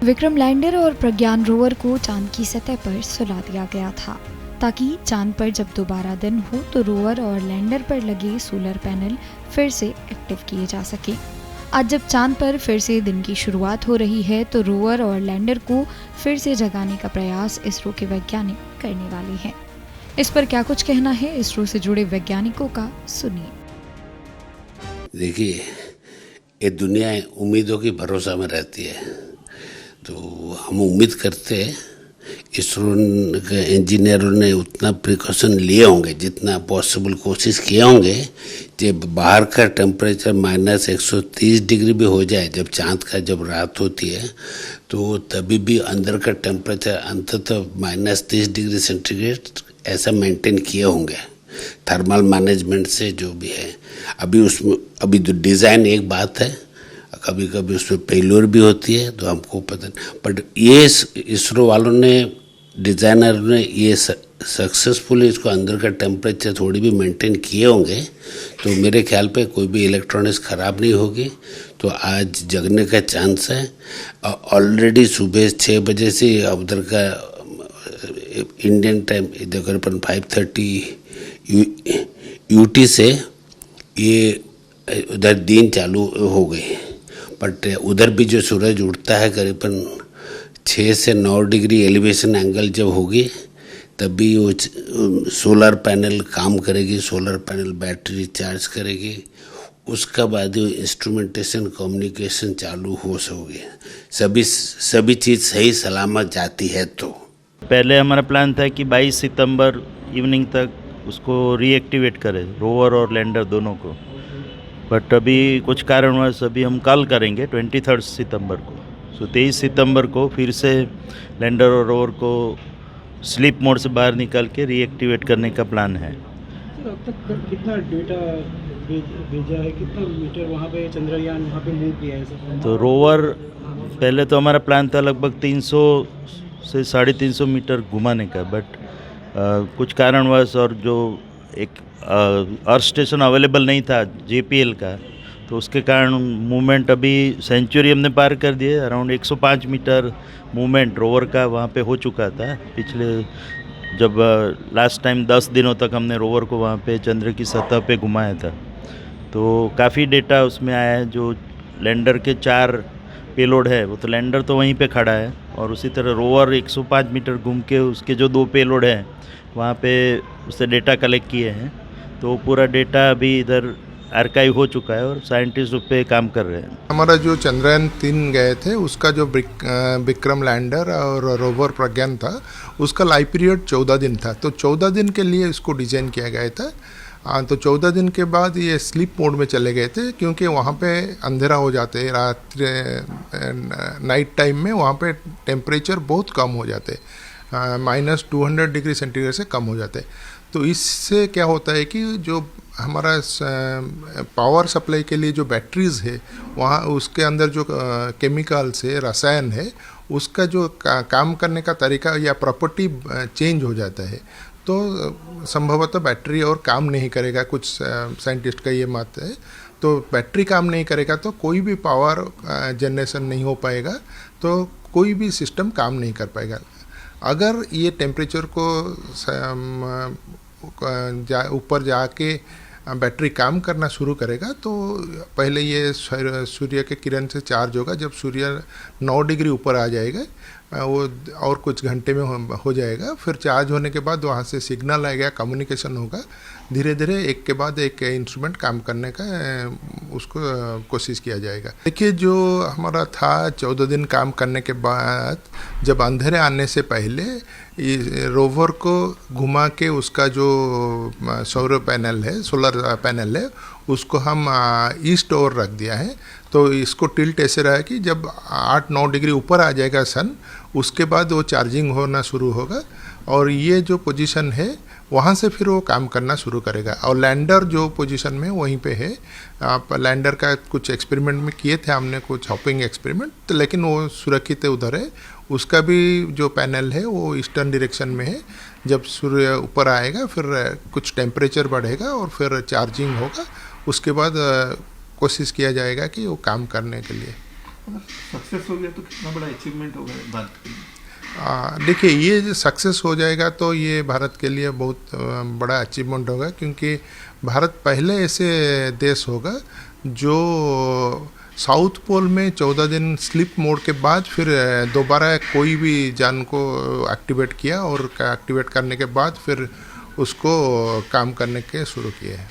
Vikram lander और प्रज्ञान rover को चांद की सतह पर सुला दिया गया था ताकि चांद पर जब दोबारा दिन हो तो रोवर और लैंडर पर लगे सोलर पैनल फिर से एक्टिव किए जा सके। आज जब चांद पर फिर से दिन की शुरुआत हो रही है तो रोवर और लैंडर को फिर से जगाने का प्रयास इसरो के वैज्ञानिक करने वाले हैं। इस पर क्या कुछ कहना है इसरो से जुड़े वैज्ञानिकों का, सुनिए। देखिए, ये दुनिया उम्मीदों की भरोसा में रहती है, तो हम उम्मीद करते हैं इसरो के इंजीनियरों ने उतना प्रिकॉशन लिए होंगे, जितना पॉसिबल कोशिश किए होंगे कि बाहर का टेम्परेचर -130 डिग्री भी हो जाए जब चांद का जब रात होती है, तो तभी भी अंदर का टेम्परेचर अंततः -30 डिग्री सेंटीग्रेड ऐसा मेंटेन किए होंगे थर्मल मैनेजमेंट से जो भी है। अभी तो डिज़ाइन एक बात है, कभी कभी उसमें फेल्योर भी होती है, तो हमको पता नहीं, बट ये इसरो वालों ने, डिज़ाइनर ने ये सक्सेसफुली इसको अंदर का टेम्परेचर थोड़ी भी मेंटेन किए होंगे, तो मेरे ख्याल पे कोई भी इलेक्ट्रॉनिक्स ख़राब नहीं होगी। तो आज जगने का चांस है। ऑलरेडी सुबह 6 बजे से उधर का इंडियन टाइम इधर पर 5:30 यूटी से ये उधर दिन चालू हो गई, बट उधर भी जो सूरज उठता है करीबन 6 से 9 डिग्री एलिवेशन एंगल जब होगी तभी वो सोलर पैनल काम करेगी, सोलर पैनल बैटरी चार्ज करेगी, उसका बाद वो इंस्ट्रूमेंटेशन कम्युनिकेशन चालू हो सकेगी, सभी चीज़ सही सलामत जाती है। तो पहले हमारा प्लान था कि 22 सितंबर इवनिंग तक उसको रीएक्टिवेट करें, रोवर और लैंडर दोनों को, बट अभी कुछ कारणवश अभी हम कल करेंगे 23 सितंबर को। सो 23 सितंबर को फिर से लैंडर और रोवर को स्लीप मोड से बाहर निकाल के रीएक्टिवेट करने का प्लान है। सर, अब तक कितना डेटा भेजा है, कितना मीटर वहाँ पे चंद्रयान वहाँ पे मूव किया है सर? तो रोवर पहले तो हमारा प्लान था लगभग 300 से 350 मीटर घुमाने का, बट कुछ कारणवश और जो एक अर्थ स्टेशन अवेलेबल नहीं था JPL का, तो उसके कारण मूवमेंट अभी सेंचुरी हमने पार कर दिए। अराउंड 105 मीटर मूवमेंट रोवर का वहाँ पे हो चुका था पिछले, जब लास्ट टाइम 10 दिनों तक हमने रोवर को वहाँ पे चंद्र की सतह पे घुमाया था, तो काफ़ी डेटा उसमें आया है। जो लैंडर के 4 पेलोड है वो तो लैंडर तो वहीं पे खड़ा है, और उसी तरह रोवर 105 मीटर घूम के उसके जो 2 पेलोड हैं वहाँ पे उससे डेटा कलेक्ट किए हैं, तो पूरा डेटा अभी इधर आर्काइव हो चुका है और साइंटिस्ट उस पर काम कर रहे हैं। हमारा जो चंद्रयान 3 गए थे उसका जो विक्रम लैंडर और रोवर प्रज्ञान था, उसका लाइफ पीरियड 14 दिन था, तो 14 दिन के लिए इसको डिज़ाइन किया गया था। तो 14 दिन के बाद ये स्लीप मोड में चले गए थे, क्योंकि वहाँ पे अंधेरा हो जाते, नाइट टाइम में वहाँ पे टेम्परेचर बहुत कम हो जाते, -200 डिग्री सेंटीग्रेड से कम हो जाते। तो इससे क्या होता है कि जो हमारा पावर सप्लाई के लिए जो बैटरीज़ है वहाँ उसके अंदर जो केमिकल्स है, रसायन है, उसका जो काम करने का तरीका या प्रॉपर्टी चेंज हो जाता है, तो संभवतः बैटरी और काम नहीं करेगा। कुछ साइंटिस्ट का ये मत है, तो बैटरी काम नहीं करेगा तो कोई भी पावर जनरेशन नहीं हो पाएगा, तो कोई भी सिस्टम काम नहीं कर पाएगा। अगर ये टेम्परेचर को ऊपर जाके बैटरी काम करना शुरू करेगा, तो पहले ये सूर्य के किरण से चार्ज होगा। जब सूर्य 9 डिग्री ऊपर आ जाएगा वो और कुछ घंटे में हो जाएगा, फिर चार्ज होने के बाद वहाँ से सिग्नल आएगा, कम्युनिकेशन होगा, धीरे धीरे एक के बाद एक इंस्ट्रूमेंट काम करने का उसको कोशिश किया जाएगा। देखिए, जो हमारा था 14 दिन काम करने के बाद, जब अंधेरे आने से पहले रोवर को घुमा के उसका जो सौर पैनल है, सोलर पैनल है, उसको हम ईस्ट ओर रख दिया है। तो इसको टिल्ट ऐसे रहा है कि जब 8-9 डिग्री ऊपर आ जाएगा सन, उसके बाद वो चार्जिंग होना शुरू होगा, और ये जो पोजीशन है वहाँ से फिर वो काम करना शुरू करेगा। और लैंडर जो पोजीशन में वहीं पे है, आप लैंडर का कुछ एक्सपेरिमेंट में किए थे हमने, कुछ हॉपिंग एक्सपेरिमेंट, तो लेकिन वो सुरक्षित है उधर है। उसका भी जो पैनल है वो ईस्टर्न डायरेक्शन में है। जब सूर्य ऊपर आएगा फिर कुछ टेम्परेचर बढ़ेगा और फिर चार्जिंग होगा, उसके बाद कोशिश किया जाएगा कि वो काम करने के लिए। अगर सक्सेस हो गया तो कितना बड़ा अचीवमेंट होगा भारत के लिए? देखिए, ये जो सक्सेस हो जाएगा तो ये भारत के लिए बहुत बड़ा अचीवमेंट होगा, क्योंकि भारत पहले ऐसे देश होगा जो साउथ पोल में 14 दिन स्लीप मोड के बाद फिर दोबारा कोई भी जान को एक्टिवेट किया, और एक्टिवेट करने के बाद फिर उसको काम करने के शुरू किए हैं।